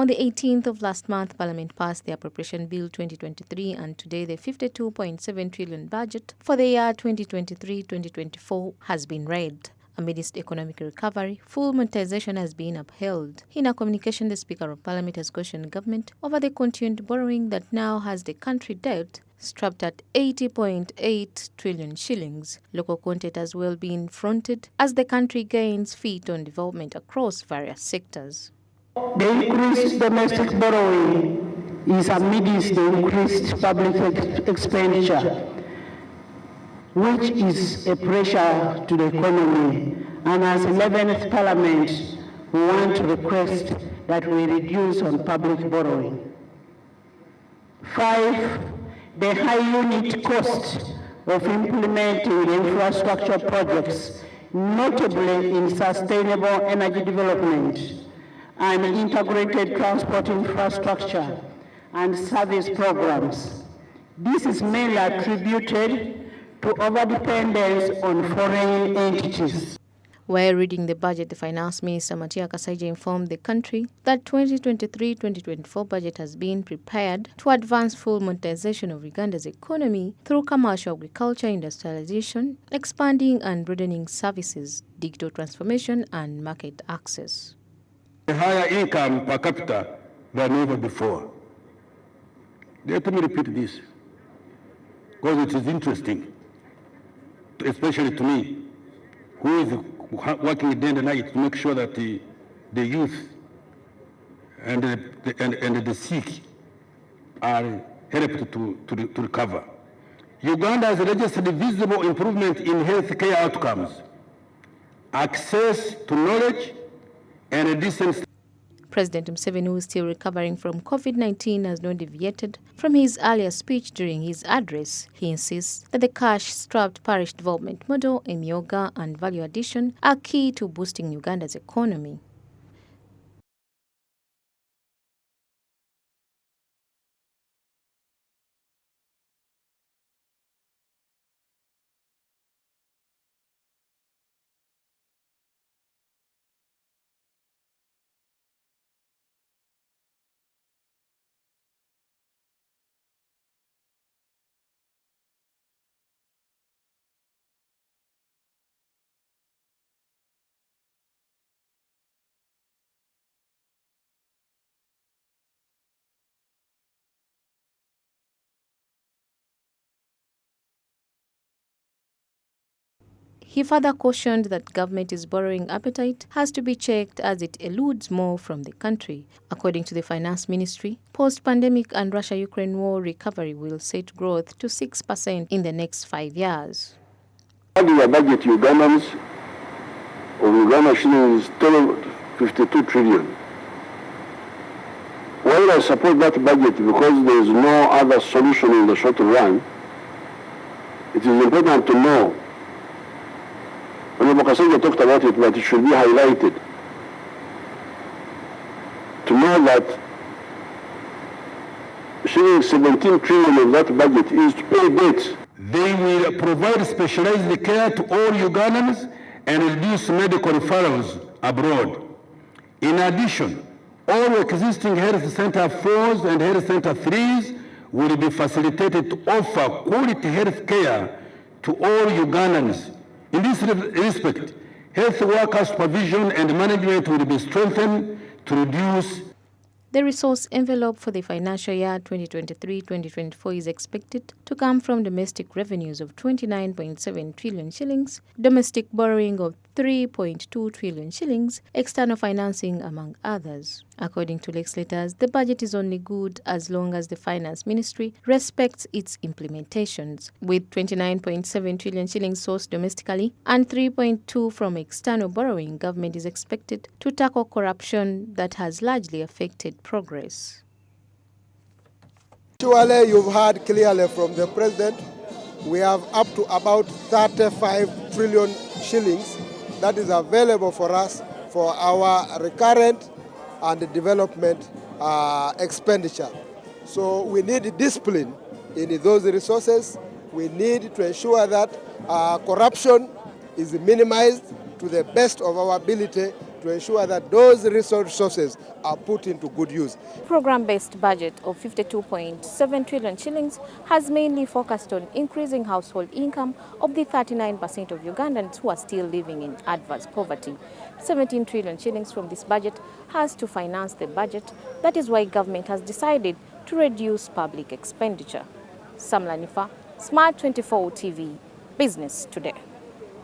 On the 18th of last month, Parliament passed the Appropriation Bill 2023, and today the 52.7 trillion budget for the year 2023-2024 has been read. Amidst economic recovery, full monetization has been upheld. In a communication, the Speaker of Parliament has cautioned government over the continued borrowing that now has the country debt strapped at 80.8 trillion shillings. Local content has well been fronted as the country gains feet on development across various sectors. The increased domestic borrowing is amidst the increased public expenditure, which is a pressure to the economy. And as 11th Parliament, we want to request that we reduce on public borrowing. 5, the high unit cost of implementing infrastructure projects, notably in sustainable energy development and integrated transport infrastructure and service programs. This is mainly attributed to overdependence on foreign entities. While reading the budget, the Finance Minister Matia Kasaija informed the country that 2023-2024 budget has been prepared to advance full monetization of Uganda's economy through commercial agriculture, industrialization, expanding and broadening services, digital transformation and market access. A higher income per capita than ever before. Let me repeat this, because it is interesting, especially to me, who is working day and night to make sure that the youth and the sick are helped to recover. Uganda has registered visible improvement in healthcare outcomes, access to knowledge, and a decent. President Museveni, who is still recovering from COVID-19, has not deviated from his earlier speech during his address. He insists that the cash-strapped Parish Development Model, Emyoga, and value addition are key to boosting Uganda's economy. He further cautioned that government is borrowing appetite has to be checked as it eludes more from the country. According to the Finance Ministry, post-pandemic and Russia-Ukraine war recovery will set growth to 6% in the next 5 years. The budget Ugandans of Uganda shilling is 52 trillion. While I support that budget because there is no other solution in the short run, it is important to know. Kasaija talked about it, but it should be highlighted to know that shilling 17 trillion of that budget is to pay debts. They will provide specialized care to all Ugandans and reduce medical referrals abroad. In addition, all existing health center 4s and health center 3s will be facilitated to offer quality health care to all Ugandans. In this respect, health worker supervision and management will be strengthened to reduce. The resource envelope for the financial year 2023-2024 is expected to come from domestic revenues of 29.7 trillion shillings, domestic borrowing of 3.2 trillion shillings, external financing, among others. According to legislators, the budget is only good as long as the Finance Ministry respects its implementations. With 29.7 trillion shillings sourced domestically and 3.2 from external borrowing, government is expected to tackle corruption that has largely affected progress. Actually, you've heard clearly from the President, we have up to about 35 trillion shillings that is available for us for our recurrent and development expenditure. So we need discipline in those resources. We need to ensure that corruption is minimized to the best of our ability to ensure that those resources are put into good use. Program-based budget of 52.7 trillion shillings has mainly focused on increasing household income of the 39% of Ugandans who are still living in adverse poverty. 17 trillion shillings from this budget has to finance the budget. That is why government has decided to reduce public expenditure. Samula Hanifah, Smart 24 TV, Business Today.